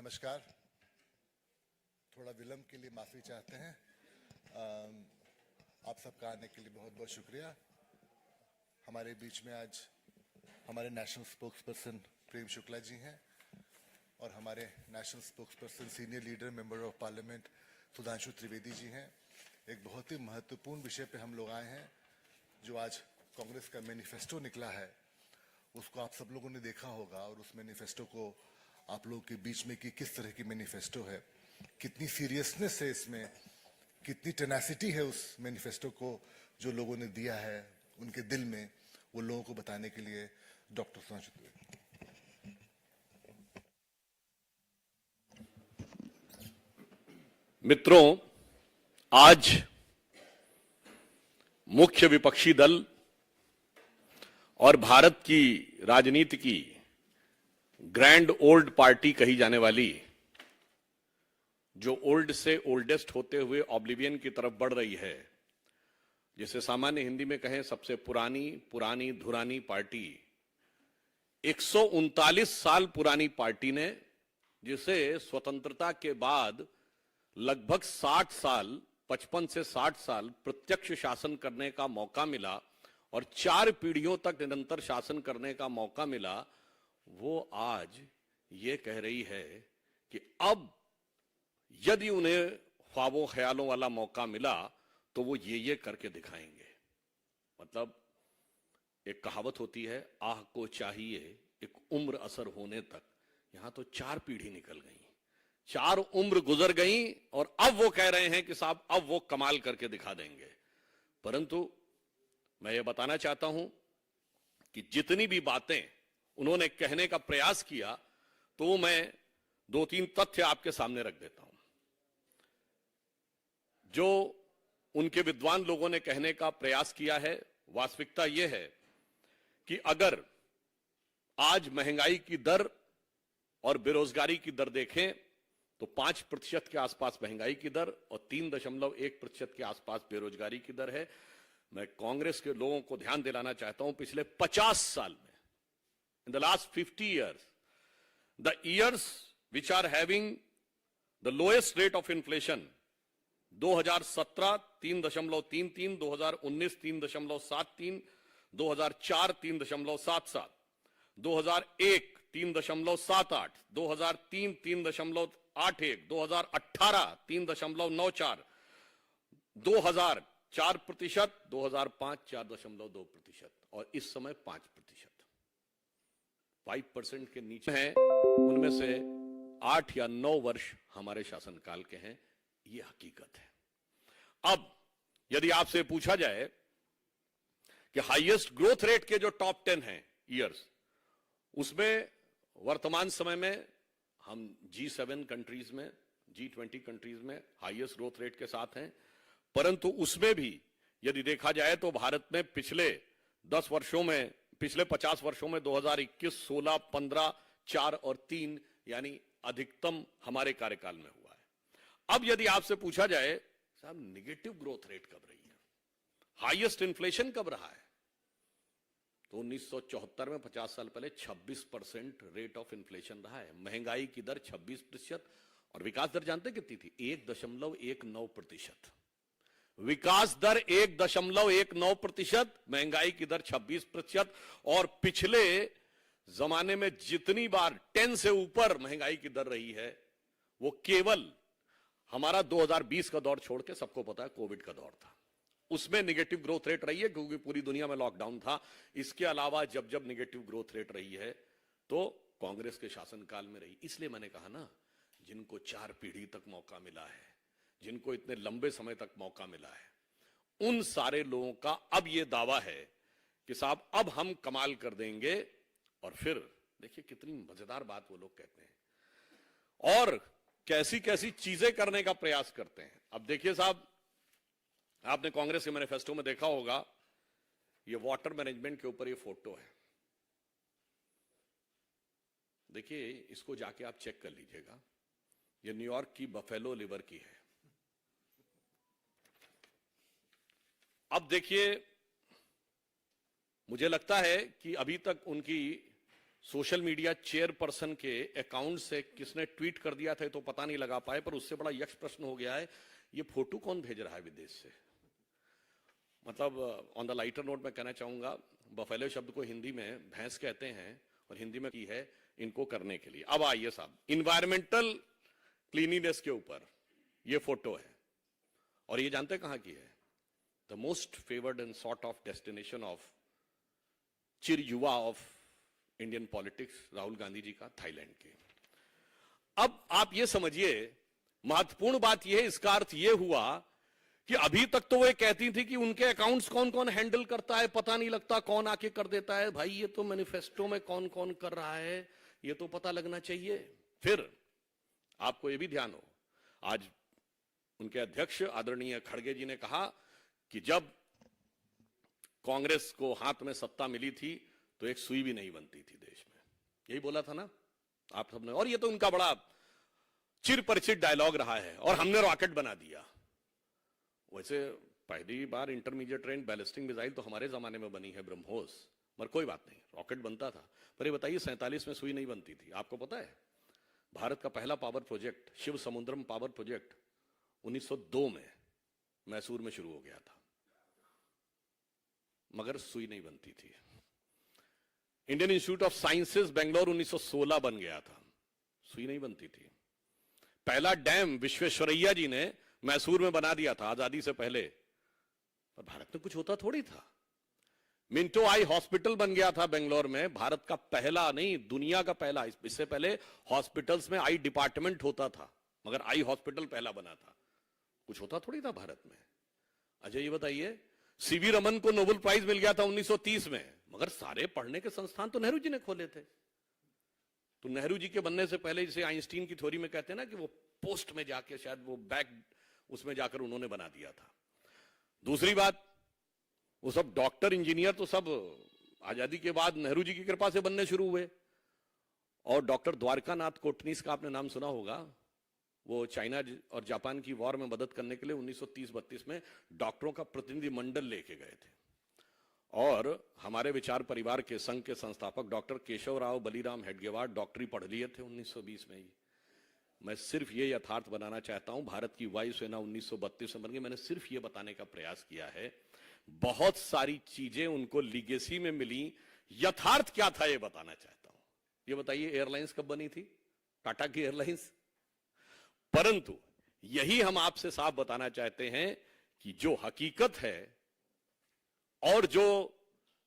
नमस्कार। थोड़ा विलंब के लिए माफ़ी चाहते हैं। आप सबका आने के लिए बहुत बहुत शुक्रिया। हमारे बीच में आज हमारे national spokesperson Prem Shukla ji हैं और हमारे national spokesperson senior leader member of parliament Sudhanshu Trivedi ji हैं। एक बहुत ही महत्वपूर्ण विषय पे हम लोग आए हैं। जो आज कांग्रेस का मैनिफेस्टो निकला है उसको आप सब लोगों ने देखा होगा और उस मैनिफेस्टो को आप लोगों के बीच में कि किस तरह की मैनिफेस्टो है, कितनी सीरियसनेस है इसमें, कितनी टेनासिटी है उस मैनिफेस्टो को जो लोगों ने दिया है उनके दिल में, वो लोगों को बताने के लिए डॉक्टर सुधांशु त्रिवेदी। मित्रों, आज मुख्य विपक्षी दल और भारत की राजनीति की ग्रैंड ओल्ड पार्टी कही जाने वाली, जो ओल्ड से ओल्डेस्ट होते हुए ऑब्लिवियन की तरफ बढ़ रही है, जिसे सामान्य हिंदी में कहें सबसे पुरानी पुरानी धुरानी पार्टी, 139 साल पुरानी पार्टी ने, जिसे स्वतंत्रता के बाद लगभग 60 साल 55 से 60 साल प्रत्यक्ष शासन करने का मौका मिला और 4 पीढ़ियों तक निरंतर शासन करने का मौका मिला, वो आज ये कह रही है कि अब यदि उन्हें ख्वाबों ख्यालों वाला मौका मिला तो वो ये करके दिखाएंगे। मतलब एक कहावत होती है, आह को चाहिए एक उम्र असर होने तक। यहां तो 4 पीढ़ी निकल गई, 4 उम्र गुजर गई और अब वो कह रहे हैं कि साहब अब वो कमाल करके दिखा देंगे। परंतु मैं ये बताना चाहता हूं कि जितनी भी बातें उन्होंने कहने का प्रयास किया, तो मैं 2-3 तथ्य आपके सामने रख देता हूं। जो उनके विद्वान लोगों ने कहने का प्रयास किया है, वास्तविकता यह है कि अगर आज महंगाई की दर और बेरोजगारी की दर देखें तो 5% के आसपास महंगाई की दर और 3.1% के आसपास बेरोजगारी की दर है। मैं कांग्रेस के लोगों को ध्यान दिलाना चाहता हूं, पिछले 50 साल में, in the last 50 years, the years which are having the lowest rate of inflation, 2017 3.33, 2019 3.73, 2004 3.77, 2001 3.78, 2003 3.81, 2018 3.94, 2000 4%, 2005 4.2% और इस समय 5%। 5% के नीचे हैं, उनमें से 8 या 9 वर्ष हमारे शासनकाल के हैं। यह हकीकत है। अब यदि आपसे पूछा जाए कि हाईएस्ट ग्रोथ रेट के जो टॉप 10 हैं ईयर्स, उसमें वर्तमान समय में हम G7 कंट्रीज में, G20 कंट्रीज में हाईएस्ट ग्रोथ रेट के साथ हैं। परंतु उसमें भी यदि देखा जाए तो भारत में पिछले 10 वर्षों में, पिछले 50 वर्षों में 2021, 16, 15, 4 और 3 यानी अधिकतम हमारे कार्यकाल में हुआ है। अब यदि आपसे पूछा जाए साहब निगेटिव ग्रोथ रेट कब रही है, हाईएस्ट इन्फ्लेशन कब रहा है, तो 1974 में 50 साल पहले 26% रेट ऑफ इन्फ्लेशन रहा है। महंगाई की दर 26% और विकास दर जानते कितनी थी? 1.19%। विकास दर 1.19%, महंगाई की दर 26%। और पिछले जमाने में जितनी बार 10 से ऊपर महंगाई की दर रही है वो केवल हमारा 2020 का दौर छोड़ के, सबको पता है, कोविड का दौर था। उसमें निगेटिव ग्रोथ रेट रही है क्योंकि पूरी दुनिया में लॉकडाउन था। इसके अलावा जब जब निगेटिव ग्रोथ रेट रही है तो कांग्रेस के शासनकाल में रही। इसलिए मैंने कहा ना, जिनको 4 पीढ़ी तक मौका मिला है, जिनको इतने लंबे समय तक मौका मिला है, उन सारे लोगों का अब यह दावा है कि साहब अब हम कमाल कर देंगे। और फिर देखिए कितनी मजेदार बात वो लोग कहते हैं और कैसी कैसी चीजें करने का प्रयास करते हैं। अब देखिए साहब, आपने कांग्रेस के मैनिफेस्टो में देखा होगा, ये वाटर मैनेजमेंट के ऊपर ये फोटो है। देखिए, इसको जाके आप चेक कर लीजिएगा, ये न्यूयॉर्क की बफेलो लिवर की है। अब देखिए, मुझे लगता है कि अभी तक उनकी सोशल मीडिया चेयरपर्सन के अकाउंट से किसने ट्वीट कर दिया था तो पता नहीं लगा पाए, पर उससे बड़ा यक्ष प्रश्न हो गया है, ये फोटो कौन भेज रहा है विदेश से। मतलब ऑन द लाइटर नोट मैं कहना चाहूंगा, बफेलो शब्द को हिंदी में भैंस कहते हैं और हिंदी में की है इनको करने के लिए। अब आइए साहब, इन्वायरमेंटल क्लीनिनेस के ऊपर ये फोटो है और ये जानते कहां की है? The most favoured and sort of destination of चिर युवा of Indian politics, Rahul Gandhi ji का, थाईलैंड के। अब आप ये समझिए, महत्वपूर्ण बात यह है, इसका अर्थ यह हुआ कि अभी तक तो वो कहती थी कि उनके अकाउंट्स कौन कौन हैंडल करता है पता नहीं लगता, कौन आके कर देता है। भाई ये तो मैनिफेस्टो में कौन कौन कर रहा है ये तो पता लगना चाहिए। फिर आपको ये भी ध्यान हो, आज उनके अध्यक्ष आदरणीय खड़गे जी ने कहा कि जब कांग्रेस को हाथ में सत्ता मिली थी तो एक सुई भी नहीं बनती थी देश में, यही बोला था ना आप सबने। और ये तो उनका बड़ा चिर परिचित डायलॉग रहा है, और हमने रॉकेट बना दिया। वैसे पहली बार इंटरमीडिएट रेंज बैलिस्टिक मिसाइल तो हमारे जमाने में बनी है, ब्रह्मोस, मगर कोई बात नहीं, रॉकेट बनता था। पर ये बताइए 47 में सुई नहीं बनती थी। आपको पता है भारत का पहला पावर प्रोजेक्ट शिव समुद्रम पावर प्रोजेक्ट 1902 में मैसूर में शुरू हो गया था, मगर सुई नहीं बनती थी। Indian institute of sciences Bangalore 1916 बन गया था, सुई नहीं बनती थी। पहला डैम विश्वेश्वरैया जी ने मैसूर में बना दिया था आजादी से पहले, पर भारत में कुछ होता थोड़ी था। मिंटो आई हॉस्पिटल बन गया था बेंगलोर में, भारत का पहला नहीं दुनिया का पहला। इससे पहले हॉस्पिटल्स में आई डिपार्टमेंट होता था, मगर आई हॉस्पिटल पहला बना था। कुछ होता थोड़ी था भारत में। अच्छा ये बताइए, सीवी रमन को नोबेल प्राइज मिल गया था 1930 में, मगर सारे पढ़ने के संस्थान तो नेहरू जी ने खोले थे। तो नेहरू जी के बनने से पहले, जैसे आइंस्टीन की थ्योरी में कहते हैं ना कि वो पोस्ट में जाके शायद वो बैक उसमें जाकर उन्होंने बना दिया था। दूसरी बात, वो सब डॉक्टर इंजीनियर तो सब आजादी के बाद नेहरू जी की कृपा से बनने शुरू हुए। और डॉक्टर द्वारकानाथ कोटनीस का आपने नाम सुना होगा, वो चाइना और जापान की वॉर में मदद करने के लिए 1930-32 में डॉक्टरों का प्रतिनिधि मंडल लेके गए थे। और हमारे विचार परिवार के संघ के संस्थापक डॉक्टर केशव राव बलीराम हेडगेवार डॉक्टरी पढ़ लिए थे 1920 में ही। मैं सिर्फ ये यथार्थ बनाना चाहता हूं, भारत की वायुसेना 1932 में बन गई। मैंने सिर्फ ये बताने का प्रयास किया है, बहुत सारी चीजें उनको लीगेसी में मिली, यथार्थ क्या था ये बताना चाहता हूं। ये बताइए एयरलाइंस कब बनी थी? टाटा की एयरलाइंस। परंतु यही हम आपसे साफ बताना चाहते हैं कि जो हकीकत है और जो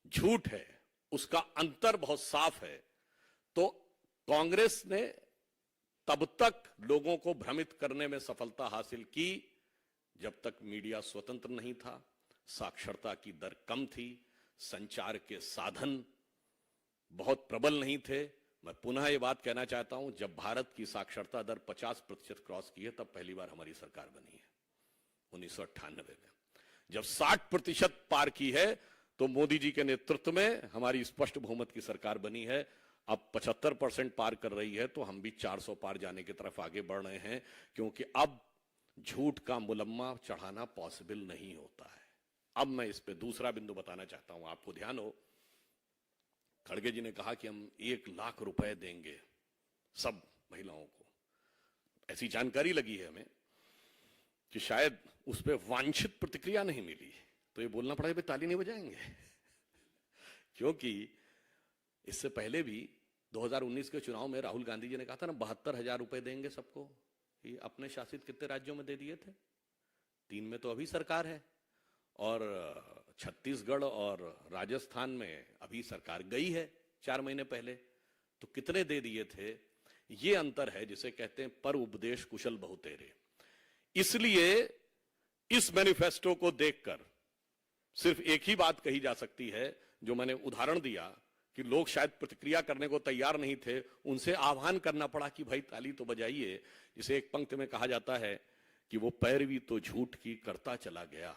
झूठ है उसका अंतर बहुत साफ है। तो कांग्रेस ने तब तक लोगों को भ्रमित करने में सफलता हासिल की जब तक मीडिया स्वतंत्र नहीं था, साक्षरता की दर कम थी, संचार के साधन बहुत प्रबल नहीं थे। मैं पुनः ये बात कहना चाहता हूं, जब भारत की साक्षरता दर 50% क्रॉस की है तब पहली बार हमारी सरकार बनी है 1998 में। जब 60% पार की है तो मोदी जी के नेतृत्व में हमारी स्पष्ट बहुमत की सरकार बनी है। अब 75% पार कर रही है तो हम भी 400 पार जाने की तरफ आगे बढ़ रहे हैं, क्योंकि अब झूठ का मुलम्मा चढ़ाना पॉसिबल नहीं होता है। अब मैं इस पे दूसरा बिंदु बताना चाहता हूं, आपको ध्यान हो, खड़गे जी ने कहा कि हम 1 लाख रुपए देंगे सब महिलाओं को। ऐसी जानकारी लगी है हमें कि शायद उस पर वांछित प्रतिक्रिया नहीं मिली, तो ये बोलना पड़ा, ताली नहीं बजाएंगे क्योंकि इससे पहले भी 2019 के चुनाव में राहुल गांधी जी ने कहा था ना 72,000 रुपए देंगे सबको। ये अपने शासित कितने राज्यों में दे दिए थे? 3 में तो अभी सरकार है, और छत्तीसगढ़ और राजस्थान में अभी सरकार गई है 4 महीने पहले, तो कितने दे दिए थे? ये अंतर है जिसे कहते हैं पर उपदेश कुशल बहुतेरे। इसलिए इस मैनिफेस्टो को देखकर सिर्फ एक ही बात कही जा सकती है, जो मैंने उदाहरण दिया कि लोग शायद प्रतिक्रिया करने को तैयार नहीं थे, उनसे आह्वान करना पड़ा कि भाई ताली तो बजाइए। जिसे एक पंक्ति में कहा जाता है कि वो पैरवी तो झूठ की करता चला गया,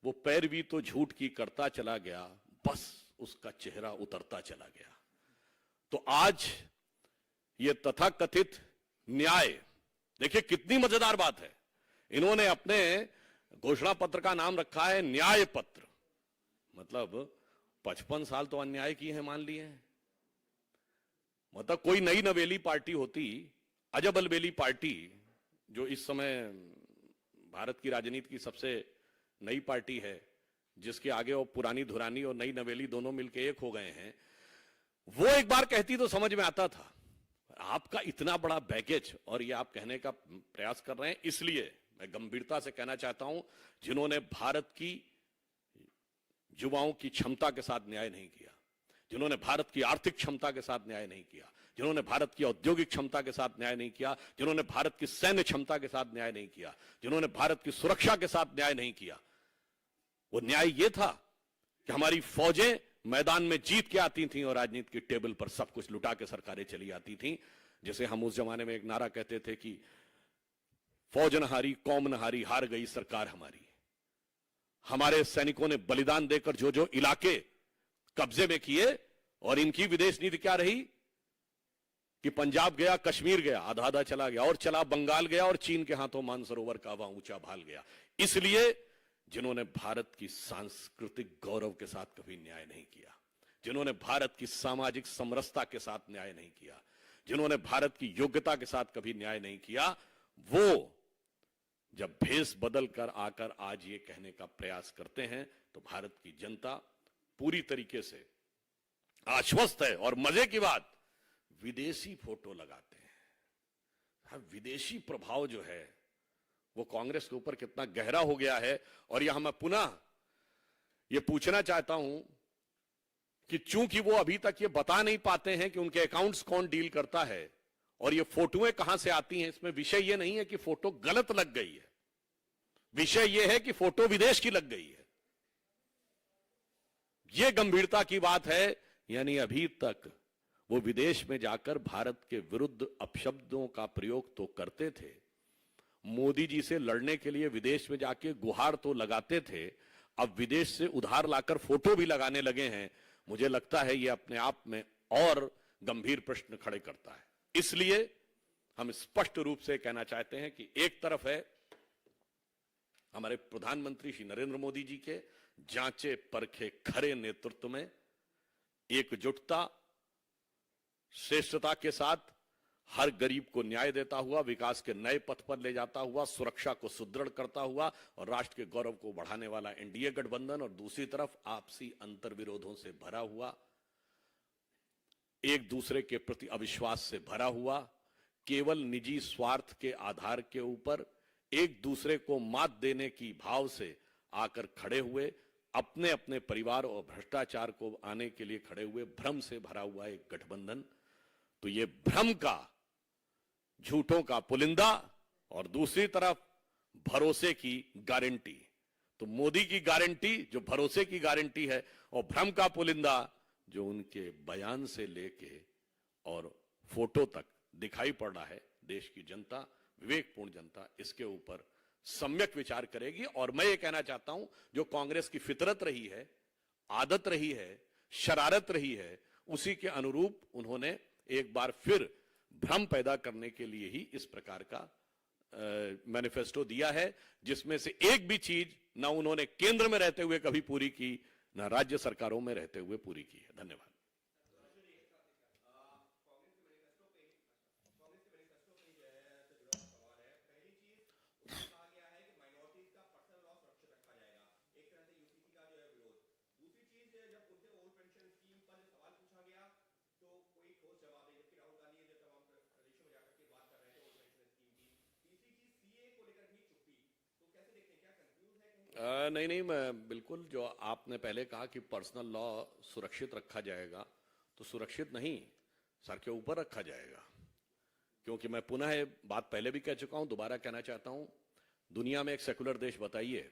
वो पैरवी तो झूठ की करता चला गया, बस उसका चेहरा उतरता चला गया। तो आज ये तथाकथित न्याय, देखिए कितनी मजेदार बात है, इन्होंने अपने घोषणा पत्र का नाम रखा है न्याय पत्र। मतलब 55 साल तो अन्याय किए हैं मान लिए हैं, मतलब कोई नई नवेली पार्टी होती, अजब अलबेली पार्टी, जो इस समय भारत की राजनीति की सबसे नई पार्टी है, जिसके आगे वो पुरानी धुरानी और नई नवेली दोनों मिलकर एक हो गए हैं, वो एक बार कहती तो समझ में आता था। आपका इतना बड़ा बैगेज और ये आप कहने का प्रयास कर रहे हैं, इसलिए मैं गंभीरता से कहना चाहता हूं, जिन्होंने भारत की युवाओं की क्षमता के साथ न्याय नहीं किया, जिन्होंने भारत की आर्थिक क्षमता के साथ न्याय नहीं किया, जिन्होंने भारत की औद्योगिक क्षमता के साथ न्याय नहीं किया, जिन्होंने भारत की सैन्य क्षमता के साथ न्याय नहीं किया, जिन्होंने भारत की सुरक्षा के साथ न्याय नहीं किया, वो न्याय ये था कि हमारी फौजें मैदान में जीत के आती थीं और राजनीति की टेबल पर सब कुछ लुटा के सरकारें चली आती थीं। जैसे हम उस जमाने में एक नारा कहते थे कि फौज न हारी, कौम न हारी, हार गई सरकार हमारी। हमारे सैनिकों ने बलिदान देकर जो जो इलाके कब्जे में किए, और इनकी विदेश नीति क्या रही कि पंजाब गया, कश्मीर गया, आधा आधा चला गया, और चला बंगाल गया, और चीन के हाथों मानसरोवर का वहां ऊंचा भाल गया। इसलिए जिन्होंने भारत की सांस्कृतिक गौरव के साथ कभी न्याय नहीं किया, जिन्होंने भारत की सामाजिक समरसता के साथ न्याय नहीं किया, जिन्होंने भारत की योग्यता के साथ कभी न्याय नहीं किया, वो जब भेष बदल कर आकर आज ये कहने का प्रयास करते हैं, तो भारत की जनता पूरी तरीके से आश्वस्त है। और मजे की बात, विदेशी फोटो लगाते हैं। हाँ, विदेशी प्रभाव जो है वो कांग्रेस के ऊपर कितना गहरा हो गया है। और यहां मैं पुनः ये पूछना चाहता हूं कि चूंकि वो अभी तक ये बता नहीं पाते हैं कि उनके अकाउंट्स कौन डील करता है और ये फोटोएं कहां से आती हैं, इसमें विषय ये नहीं है कि फोटो गलत लग गई है, विषय ये है कि फोटो विदेश की लग गई है। ये गंभीरता की बात है। यानी अभी तक वो विदेश में जाकर भारत के विरुद्ध अपशब्दों का प्रयोग तो करते थे, मोदी जी से लड़ने के लिए विदेश में जाके गुहार तो लगाते थे, अब विदेश से उधार लाकर फोटो भी लगाने लगे हैं। मुझे लगता है ये अपने आप में और गंभीर प्रश्न खड़े करता है। इसलिए हम स्पष्ट रूप से कहना चाहते हैं कि एक तरफ है हमारे प्रधानमंत्री श्री नरेंद्र मोदी जी के जांचे परखे खरे नेतृत्व में एकजुटता, श्रेष्ठता के साथ हर गरीब को न्याय देता हुआ, विकास के नए पथ पर ले जाता हुआ, सुरक्षा को सुदृढ़ करता हुआ और राष्ट्र के गौरव को बढ़ाने वाला एनडीए गठबंधन, और दूसरी तरफ आपसी अंतर्विरोधों से भरा हुआ, एक दूसरे के प्रति अविश्वास से भरा हुआ, केवल निजी स्वार्थ के आधार के ऊपर एक दूसरे को मात देने की भाव से आकर खड़े हुए, अपने अपने परिवार और भ्रष्टाचार को आने के लिए खड़े हुए, भ्रम से भरा हुआ एक गठबंधन। तो ये भ्रम का, झूठों का पुलिंदा और दूसरी तरफ भरोसे की गारंटी। तो मोदी की गारंटी जो भरोसे की गारंटी है, और भ्रम का पुलिंदा जो उनके बयान से लेके और फोटो तक दिखाई पड़ रहा है। देश की जनता, विवेकपूर्ण जनता, इसके ऊपर सम्यक विचार करेगी। और मैं ये कहना चाहता हूं, जो कांग्रेस की फितरत रही है, आदत रही है, शरारत रही है, उसी के अनुरूप उन्होंने एक बार फिर भ्रम पैदा करने के लिए ही इस प्रकार का मैनिफेस्टो दिया है, जिसमें से एक भी चीज ना उन्होंने केंद्र में रहते हुए कभी पूरी की, ना राज्य सरकारों में रहते हुए पूरी की है। धन्यवाद। नहीं नहीं, मैं बिल्कुल, जो आपने पहले कहा कि पर्सनल लॉ सुरक्षित रखा जाएगा, तो सुरक्षित नहीं, सर के ऊपर रखा जाएगा। क्योंकि मैं पुनः ये बात पहले भी कह चुका हूं, दोबारा कहना चाहता हूं, दुनिया में एक सेकुलर देश बताइए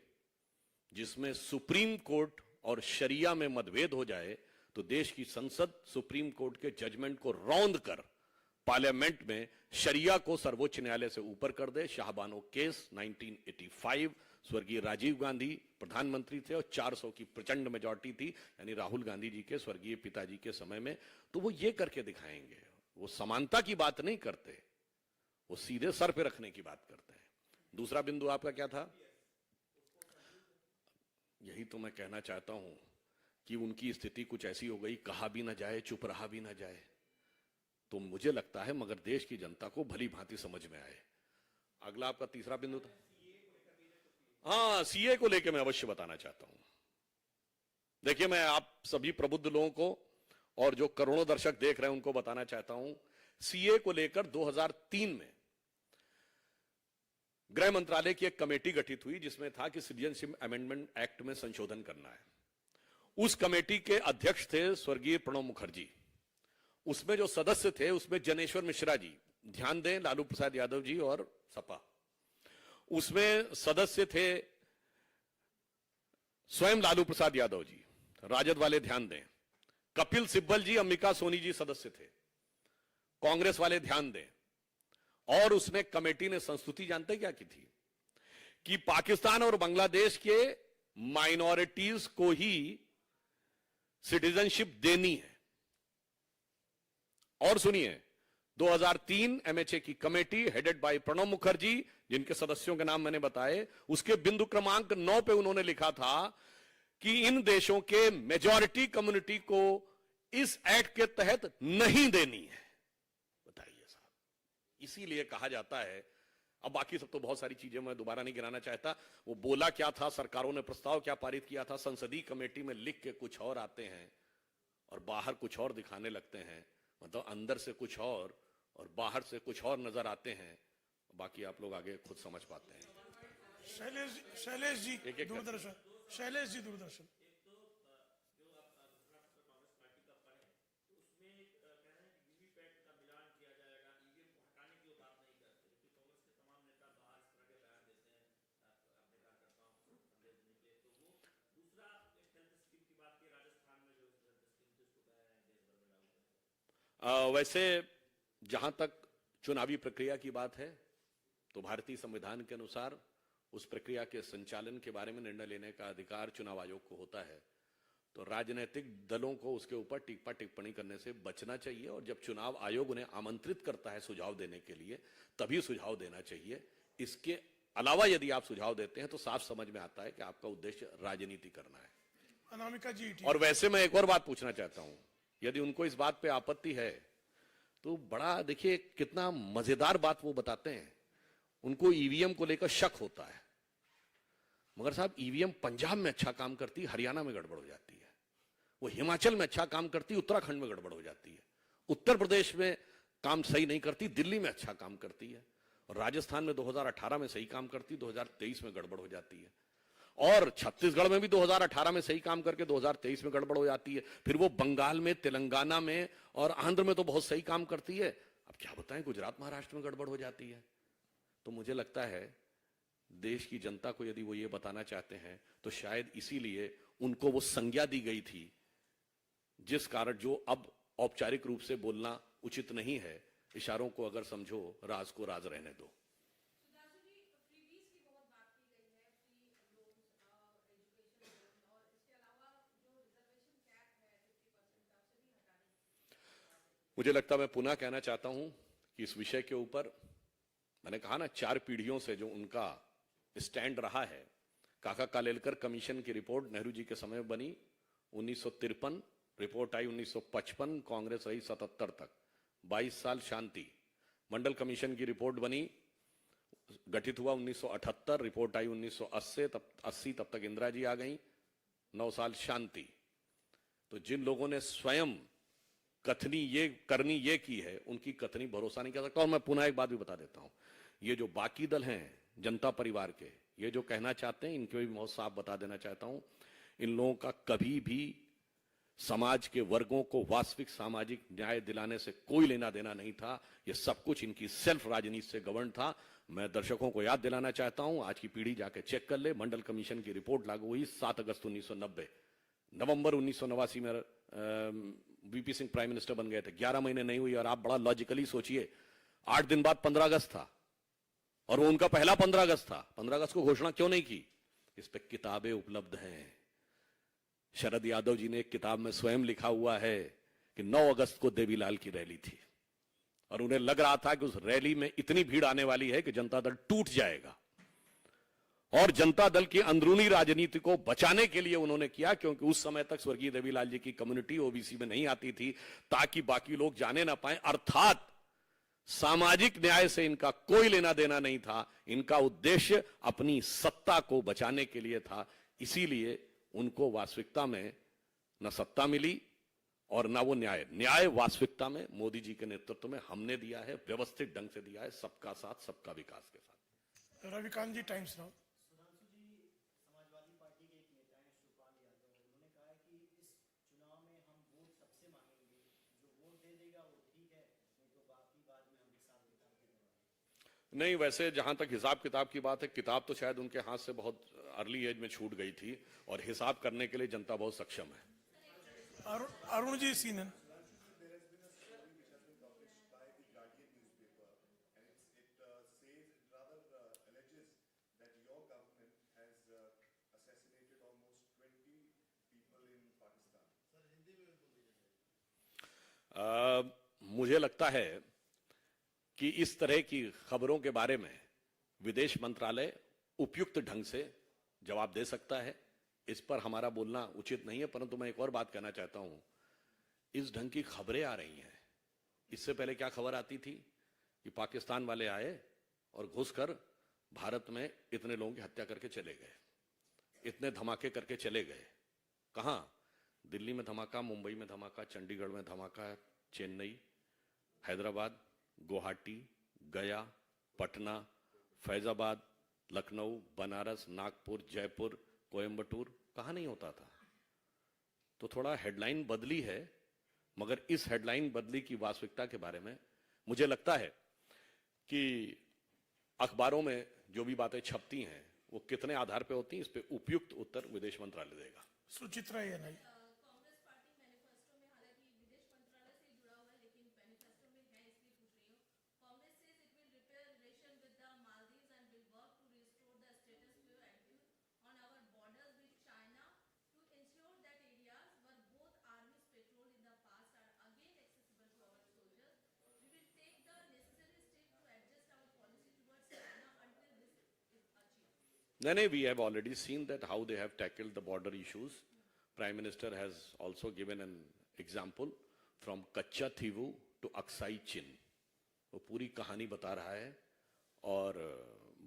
जिसमें सुप्रीम कोर्ट और शरिया में मतभेद हो जाए तो देश की संसद सुप्रीम कोर्ट के जजमेंट को रौंद कर पार्लियामेंट में शरिया को सर्वोच्च न्यायालय से ऊपर कर दे। शाहबानो केस 1985, स्वर्गीय राजीव गांधी प्रधानमंत्री थे और 400 की प्रचंड मेजॉरिटी थी, यानी राहुल गांधी जी के स्वर्गीय पिताजी के समय में। तो वो ये करके दिखाएंगे, वो समानता की बात नहीं करते, वो सीधे सर पे रखने की बात करते हैं। दूसरा बिंदु आपका क्या था? यही तो मैं कहना चाहता हूं कि उनकी स्थिति कुछ ऐसी हो गई, कहा भी ना जाए, चुप रहा भी ना जाए। तो मुझे लगता है मगर देश की जनता को भली भांति समझ में आए। अगला आपका तीसरा बिंदु था, हाँ, सीए को लेकर मैं अवश्य बताना चाहता हूं। देखिए, मैं आप सभी प्रबुद्ध लोगों को और जो करोड़ों दर्शक देख रहे हैं उनको बताना चाहता हूं, सीए को लेकर 2003 में गृह मंत्रालय की एक कमेटी गठित हुई जिसमें था कि सिटीजनशिप अमेंडमेंट एक्ट में संशोधन करना है। उस कमेटी के अध्यक्ष थे स्वर्गीय प्रणब मुखर्जी। उसमें जो सदस्य थे उसमें जनेश्वर मिश्रा जी, ध्यान दें, लालू प्रसाद यादव जी और सपा। उसमें सदस्य थे स्वयं लालू प्रसाद यादव जी, राजद वाले ध्यान दें। कपिल सिब्बल जी, अंबिका सोनी जी सदस्य थे, कांग्रेस वाले ध्यान दें। और उसमें कमेटी ने संस्तुति जानते क्या की थी कि पाकिस्तान और बांग्लादेश के माइनॉरिटीज को ही सिटीजनशिप देनी है। और सुनिए, 2003 एमएचए की committee headed by Pranab Mukherjee, जिनके सदस्यों के नाम मैंने बताए, उसके बिंदु क्रमांक 9 पे उन्होंने लिखा था कि इन देशों के मेजॉरिटी कम्युनिटी को इस एक्ट के तहत नहीं देनी है। बताइए साहब, इसीलिए कहा जाता है, अब बाकी सब तो बहुत सारी चीजें मैं दोबारा नहीं गिनाना चाहता, वो बोला क्या था, सरकारों ने प्रस्ताव क्या पारित किया था, संसदीय कमेटी में लिख के कुछ और आते हैं और बाहर कुछ और दिखाने लगते हैं। मतलब अंदर से कुछ और बाहर से कुछ और नजर आते हैं। बाकी आप लोग आगे खुद समझ पाते हैं। शैलेश जी दूरदर्शन, शैलेश जी दूरदर्शन। वैसे जहां तक चुनावी प्रक्रिया की बात है तो भारतीय संविधान के अनुसार उस प्रक्रिया के संचालन के बारे में निर्णय लेने का अधिकार चुनाव आयोग को होता है। तो राजनीतिक दलों को उसके ऊपर टिप्पा टिप्पणी करने से बचना चाहिए और जब चुनाव आयोग उन्हें आमंत्रित करता है सुझाव देने के लिए तभी सुझाव देना चाहिए। इसके अलावा यदि आप सुझाव देते हैं तो साफ समझ में आता है कि आपका उद्देश्य राजनीति करना है। अनामिका जी। और वैसे मैं एक और बात पूछना चाहता हूं, यदि उनको इस बात पे आपत्ति है तो बड़ा देखिए कितना मजेदार बात वो बताते हैं। उनको ईवीएम को लेकर शक होता है, मगर साहब ईवीएम पंजाब में अच्छा काम करती, हरियाणा में गड़बड़ हो जाती है। वो हिमाचल में अच्छा काम करती, उत्तराखंड में गड़बड़ हो जाती है। उत्तर प्रदेश में काम सही नहीं करती, दिल्ली में अच्छा काम करती है। और राजस्थान में 2018 में सही काम करती, 2023 में गड़बड़ हो जाती है। और छत्तीसगढ़ में भी 2018 में सही काम करके 2023 में गड़बड़ हो जाती है। फिर वो बंगाल में, तेलंगाना में और आंध्र में तो बहुत सही काम करती है। अब क्या बताएं, गुजरात महाराष्ट्र में गड़बड़ हो जाती है। तो मुझे लगता है देश की जनता को यदि वो ये बताना चाहते हैं तो शायद इसीलिए उनको वो संज्ञा दी गई थी, जिस कारण जो अब औपचारिक रूप से बोलना उचित नहीं है। इशारों को अगर समझो, राज को राज रहने दो। मुझे लगता है मैं पुनः कहना चाहता हूं कि इस विषय के ऊपर मैंने कहा ना, 4 पीढ़ियों से जो उनका स्टैंड रहा है। काका कालेलकर कमीशन की रिपोर्ट नेहरू जी के समय बनी 1953, रिपोर्ट आई 1955, कांग्रेस रही 77 तक, 22 साल शांति। मंडल कमीशन की रिपोर्ट बनी, गठित हुआ 1978, रिपोर्ट आई 1980, तब तक इंदिरा जी आ गई, 9 साल शांति। तो जिन लोगों ने स्वयं कथनी ये करनी ये की है, उनकी कथनी भरोसा नहीं कर सकता। और मैं पुनः एक बात भी बता देता हूं, ये जो बाकी दल हैं जनता परिवार के, ये जो कहना चाहते हैं, इनके भी बहुत साफ बता देना चाहता हूं, इन लोगों का कभी भी समाज के वर्गों को वास्तविक सामाजिक न्याय दिलाने से कोई लेना देना नहीं था। ये सब कुछ इनकी सेल्फ राजनीति से गवर्न था। मैं दर्शकों को याद दिलाना चाहता हूं, आज की पीढ़ी जाके चेक कर ले, मंडल कमीशन की रिपोर्ट लागू हुई 7 अगस्त 1990। नवंबर 1989 में वीपी सिंह प्राइम मिनिस्टर बन गए थे, 11 महीने नहीं हुई। और आप बड़ा लॉजिकली सोचिए, 8 दिन बाद 15 अगस्त था और वो उनका पहला 15 अगस्त था। 15 अगस्त को घोषणा क्यों नहीं की? इस पे किताबें उपलब्ध हैं। शरद यादव जी ने एक किताब में स्वयं लिखा हुआ है कि 9 अगस्त को देवीलाल की रैली थी और उन्हें लग रहा था कि उस रैली में इतनी भीड़ आने वाली है कि जनता दल टूट जाएगा। और जनता दल की अंदरूनी राजनीति को बचाने के लिए उन्होंने किया, क्योंकि उस समय तक स्वर्गीय देवीलाल जी की कम्युनिटी ओबीसी में नहीं आती थी, ताकि बाकी लोग जाने ना पाए। अर्थात सामाजिक न्याय से इनका कोई लेना देना नहीं था, इनका उद्देश्य अपनी सत्ता को बचाने के लिए था। इसीलिए उनको वास्तविकता में न सत्ता मिली और न वो न्याय वास्तविकता में मोदी जी के नेतृत्व में हमने दिया है, व्यवस्थित ढंग से दिया है, सबका साथ सबका विकास के साथ। रविकांत जी, टाइम्स नाउ। समाजवादी पार्टी के एक नेता हैं शिवपाल यादव, उन्होंने कहा है कि इस चुनाव में हम वोट सबसे मांगेंगे, जो वोट दे देगा वो ठीक है, नहीं तो बाकी बाद में हम हिसाब किताब के दौरान। नहीं, वैसे जहां तक हिसाब किताब की बात है, किताब तो शायद उनके हाथ से बहुत अर्ली एज में छूट गई थी, और हिसाब करने के लिए जनता बहुत सक्षम है। अरुण जी, सीनन। मुझे लगता है कि इस तरह की खबरों के बारे में विदेश मंत्रालय उपयुक्त ढंग से जवाब दे सकता है। इस पर हमारा बोलना उचित नहीं है, परंतु मैं एक और बात कहना चाहता हूं। इस ढंग की खबरें आ रही हैं। इससे पहले क्या खबर आती थी कि पाकिस्तान वाले आए और घुसकर भारत में इतने लोगों की हत्या करके चले गए, इतने धमाके करके चले गए। कहां? दिल्ली में धमाका, मुंबई में धमाका, चंडीगढ़ में धमाका, चेन्नई, हैदराबाद, गुवाहाटी, गया, पटना, फैजाबाद, लखनऊ, बनारस, नागपुर, जयपुर, कोयंबटूर, कहां नहीं होता था। तो थोड़ा हेडलाइन बदली है, मगर इस हेडलाइन बदली की वास्तविकता के बारे में मुझे लगता है कि अखबारों में जो भी बातें छपती हैं वो कितने आधार पे होती हैं, इस पे उपयुक्त उत्तर विदेश मंत्रालय देगा। सुचित्रा ये नहीं। कांग्रेस पार्टी मैनिफेस्टो में, हालांकि विदेश मंत्रालय से जुड़ा हुआ है, लेकिन मैनिफेस्टो में है, इसलिए पूछ रही हूँ। Congress says it will repair relation with the Maldives and will work to restore the status quo ante on our borders with China to ensure that areas where both armies patrol in the past are again accessible to our soldiers. We will take the necessary step to adjust our policy towards China until this is achieved. No, we have already seen that how they have tackled the border issues. Prime Minister has also given an example from Kachathivu to Aksai Chin. वो पूरी कहानी बता रहा है, और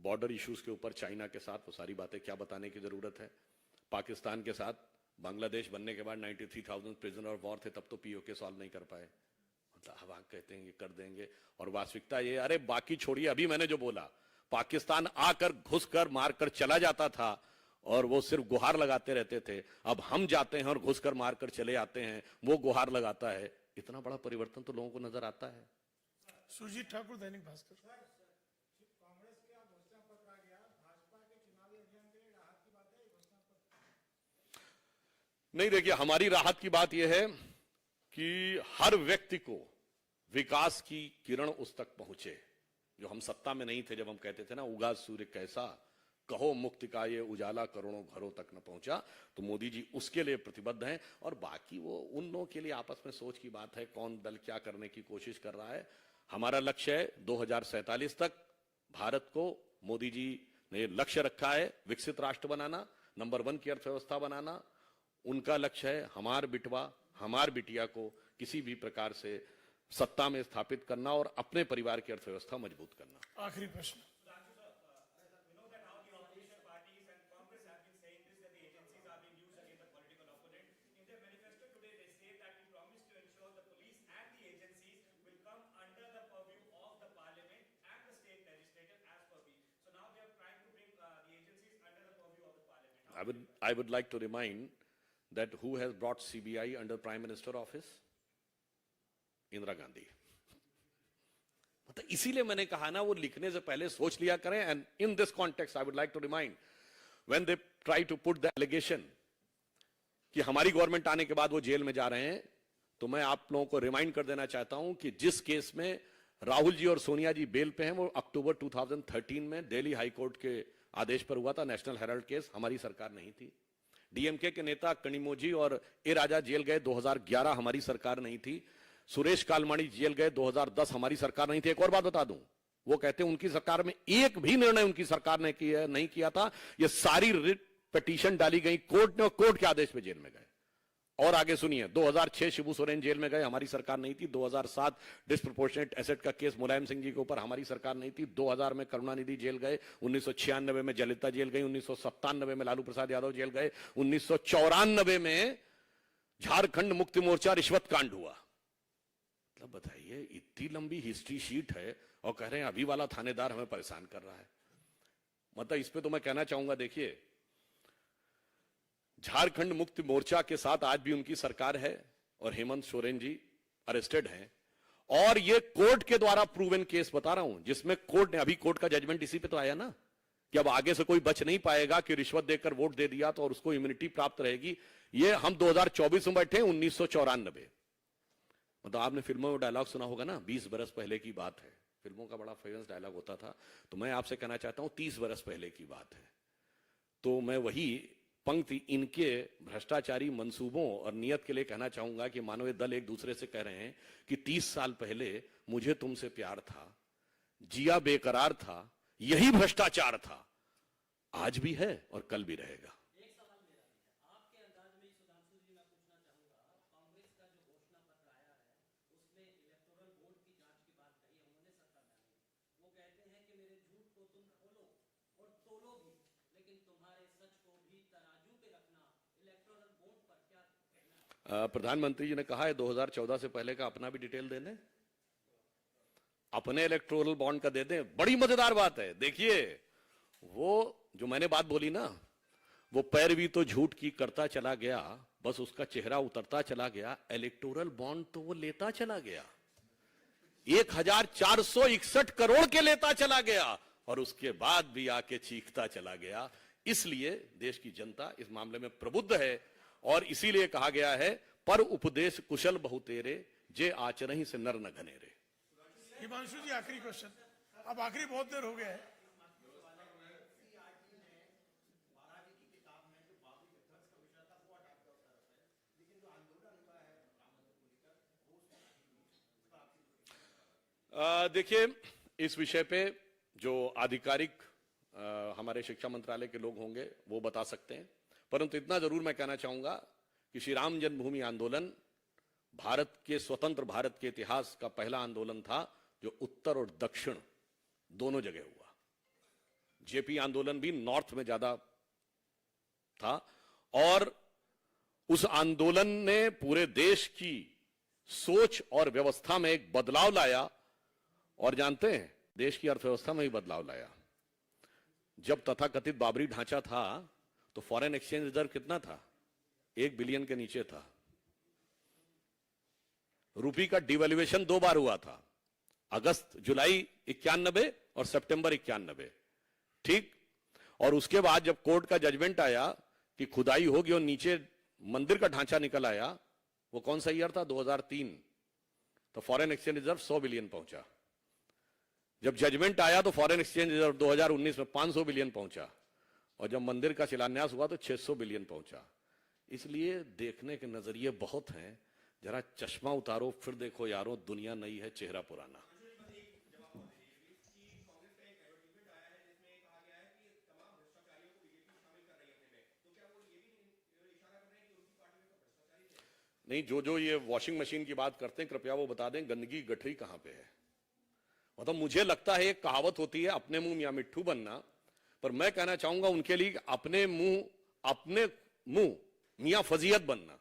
border issues के ऊपर China के साथ वो सारी बातें क्या बताने की जरूरत है। पाकिस्तान के साथ बांग्लादेश बनने के बाद 93,000 प्रिजनर ऑफ वॉर थे, तब तो पीओके सॉल्व नहीं कर पाए। मतलब हम कहते हैं ये कर देंगे, और वास्तविकता ये, अरे बाकी छोड़िए, अभी मैंने जो बोला, पाकिस्तान आकर घुसकर मारकर चला जाता था और वो सिर्फ गुहार लगाते रहते थे। अब हम जाते हैं और घुसकर मारकर चले आते हैं, वो गुहार लगाता है। इतना बड़ा परिवर्तन तो लोगों को नजर आता है। सुजीत ठाकुर, दैनिक भास्कर। कांग्रेस का घोषणा पत्र आ गया, भाजपा के चुनावी अभियान के लिए राहत की बात है घोषणा पत्र। नहीं, देखिए, हमारी राहत की बात यह है कि हर व्यक्ति को विकास की किरण उस तक पहुंचे। जो हम सत्ता में नहीं थे, जब हम कहते थे ना, उगा सूर्य कैसा, कहो मुक्ति का ये उजाला करोड़ों घरों तक न पहुंचा, तो मोदी जी उसके लिए प्रतिबद्ध हैं। और बाकी वो उन लोगों के लिए आपस में सोच की बात है, कौन दल क्या करने की कोशिश कर रहा है। हमारा लक्ष्य है 2047 तक भारत को, मोदी जी ने लक्ष्य रखा है विकसित राष्ट्र बनाना, नंबर 1 की अर्थव्यवस्था बनाना। उनका लक्ष्य है हमार बिटवा हमार बिटिया को किसी भी प्रकार से सत्ता में स्थापित करना और अपने परिवार की अर्थव्यवस्था मजबूत करना। आखिरी प्रश्न। I would like to remind that who has brought CBI under Prime Minister office? Indira Gandhi. मतलब इसीलिए मैंने कहा ना, वो लिखने से पहले सोच लिया करें। And in this context I would like to remind, when they try to put the allegation कि हमारी गवर्नमेंट आने के बाद वो जेल में जा रहे हैं, तो मैं आप लोगों को रिमाइंड कर देना चाहता हूं कि जिस केस में राहुल जी और सोनिया जी बेल पे हैं, वो अक्टूबर 2013 में दिल्ली हाई कोर्ट के आदेश पर हुआ था, नेशनल हेराल्ड केस। हमारी सरकार नहीं थी। डीएमके के नेता कनिमोझी और ए राजा जेल गए 2011, हमारी सरकार नहीं थी। सुरेश कालमाणी जेल गए 2010, हमारी सरकार नहीं थी। एक और बात बता दूं, वो कहते हैं उनकी सरकार में एक भी निर्णय उनकी सरकार ने नहीं किया था। ये सारी रिट पिटीशन डाली गई कोर्ट ने और कोर्ट के आदेश पे जेल में गए। और आगे सुनिए, 2006 शिबू सोरेन जेल में गए, हमारी सरकार नहीं थी। 2007 डिस्प्रोपोर्शनेट एसेट का केस मुलायम सिंह जी के ऊपर, हमारी सरकार नहीं थी। 2000 में करुणानिधि जेल गए, 1996 में जयललिता जेल गई, 1997 में लालू प्रसाद यादव जेल गए, 1994 में झारखंड मुक्ति मोर्चा रिश्वत कांड हुआ। मतलब बताइए, इतनी लंबी हिस्ट्री शीट है और कह रहे हैं अभी वाला थानेदार हमें परेशान कर रहा है। मतलब इस पे तो मैं कहना चाहूंगा, देखिए झारखंड मुक्ति मोर्चा के साथ आज भी उनकी सरकार है और हेमंत सोरेन जी अरेस्टेड हैं। और ये कोर्ट के द्वारा प्रूवन केस बता रहा हूं, जिसमें कोर्ट ने, अभी कोर्ट का जजमेंट इसी पे तो आया ना कि अब आगे से कोई बच नहीं पाएगा कि रिश्वत देकर वोट दे दिया तो और उसको इम्यूनिटी प्राप्त रहेगी। ये हम 2024 में बैठे, 1994। मतलब आपने फिल्मों में डायलॉग सुना होगा ना, 20 बरस पहले की बात है। फिल्मों का बड़ा फेमस डायलॉग होता था। तो मैं आपसे कहना चाहता हूं 30 बरस पहले की बात है। तो मैं वही पंक्ति इनके भ्रष्टाचारी मंसूबों और नियत के लिए कहना चाहूंगा कि मानो ये दल एक दूसरे से कह रहे हैं कि 30 साल पहले मुझे तुमसे प्यार था, जिया बेकरार था, यही भ्रष्टाचार था, आज भी है और कल भी रहेगा। प्रधानमंत्री जी ने कहा है 2014 से पहले का अपना भी डिटेल दे दें, अपने इलेक्टोरल बॉन्ड का दे दें। बड़ी मजेदार बात है, देखिए वो जो मैंने बात बोली ना, वो पैरवी तो झूठ की करता चला गया, बस उसका चेहरा उतरता चला गया, इलेक्टोरल बॉन्ड तो वो लेता चला गया, 1461 करोड़ के लेता चला गया और उसके बाद भी आके चीखता चला गया। इसलिए देश की जनता इस मामले में प्रबुद्ध है और इसीलिए कहा गया है, पर उपदेश कुशल बहु तेरे, जे आचरहि से नर न घनेरे। हिमांशु जी आखिरी क्वेश्चन, अब आखिरी बहुत देर हो गया है। देखिए, इस विषय पे जो आधिकारिक हमारे शिक्षा मंत्रालय के लोग होंगे वो बता सकते हैं, परंतु इतना जरूर मैं कहना चाहूंगा कि श्री राम जन्मभूमि आंदोलन भारत के स्वतंत्र भारत के इतिहास का पहला आंदोलन था जो उत्तर और दक्षिण दोनों जगह हुआ। जेपी आंदोलन भी नॉर्थ में ज्यादा था और उस आंदोलन ने पूरे देश की सोच और व्यवस्था में एक बदलाव लाया और जानते हैं देश की अर्थव्यवस्था में भी बदलाव लाया। जब तथाकथित बाबरी ढांचा था तो फॉरेन एक्सचेंज रिजर्व कितना था? 1 बिलियन के नीचे था। रुपये का डिवैल्यूएशन 2 बार हुआ था, अगस्त जुलाई 91 और सितंबर 91, ठीक। और उसके बाद जब कोर्ट का जजमेंट आया कि खुदाई होगी और नीचे मंदिर का ढांचा निकल आया, वो कौन सा ईयर था? 2003। तो फॉरेन एक्सचेंज रिजर्व 100 बिलियन पहुंचा। जब जजमेंट आया तो फॉरेन एक्सचेंज रिजर्व 2019 में 500 बिलियन पहुंचा और जब मंदिर का शिलान्यास हुआ तो 600 बिलियन पहुंचा। इसलिए देखने के नजरिए बहुत हैं, जरा चश्मा उतारो फिर देखो यारो, दुनिया नई है चेहरा पुराना। नहीं, जो ये वॉशिंग मशीन की बात करते हैं कृपया वो बता दें गंदगी गठरी कहां पे है। मतलब मुझे लगता है एक कहावत होती है अपने मुंह मियां मिट्ठू बनना, पर मैं कहना चाहूंगा उनके लिए अपने मुंह मियां फजीयत बनना।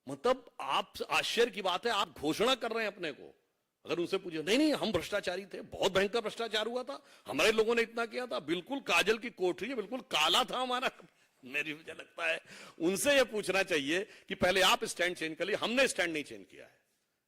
मतलब आप, आश्चर्य की बात है, आप घोषणा कर रहे हैं अपने को। अगर उनसे पूछे, नहीं हम भ्रष्टाचारी थे, बहुत भयंकर भ्रष्टाचार हुआ था, हमारे लोगों ने इतना किया था, बिल्कुल काजल की कोठरी है, बिल्कुल काला था हमारा। मुझे लगता है उनसे यह पूछना चाहिए कि पहले आप स्टैंड चेंज कर लिए, हमने स्टैंड नहीं चेंज किया है।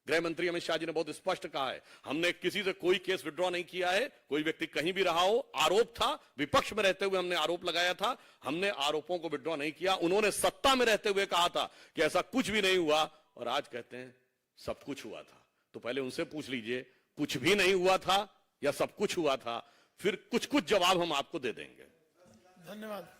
गृह मंत्री अमित शाह जी ने बहुत स्पष्ट कहा है, हमने किसी से कोई केस विड्रॉ नहीं किया है, कोई व्यक्ति कहीं भी रहा हो, आरोप था, विपक्ष में रहते हुए हमने आरोप लगाया था, हमने आरोपों को विड्रॉ नहीं किया। उन्होंने सत्ता में रहते हुए कहा था कि ऐसा कुछ भी नहीं हुआ और आज कहते हैं सब कुछ हुआ था। तो पहले उनसे पूछ लीजिए कुछ भी नहीं हुआ था या सब कुछ हुआ था, फिर कुछ जवाब हम आपको दे देंगे। धन्यवाद।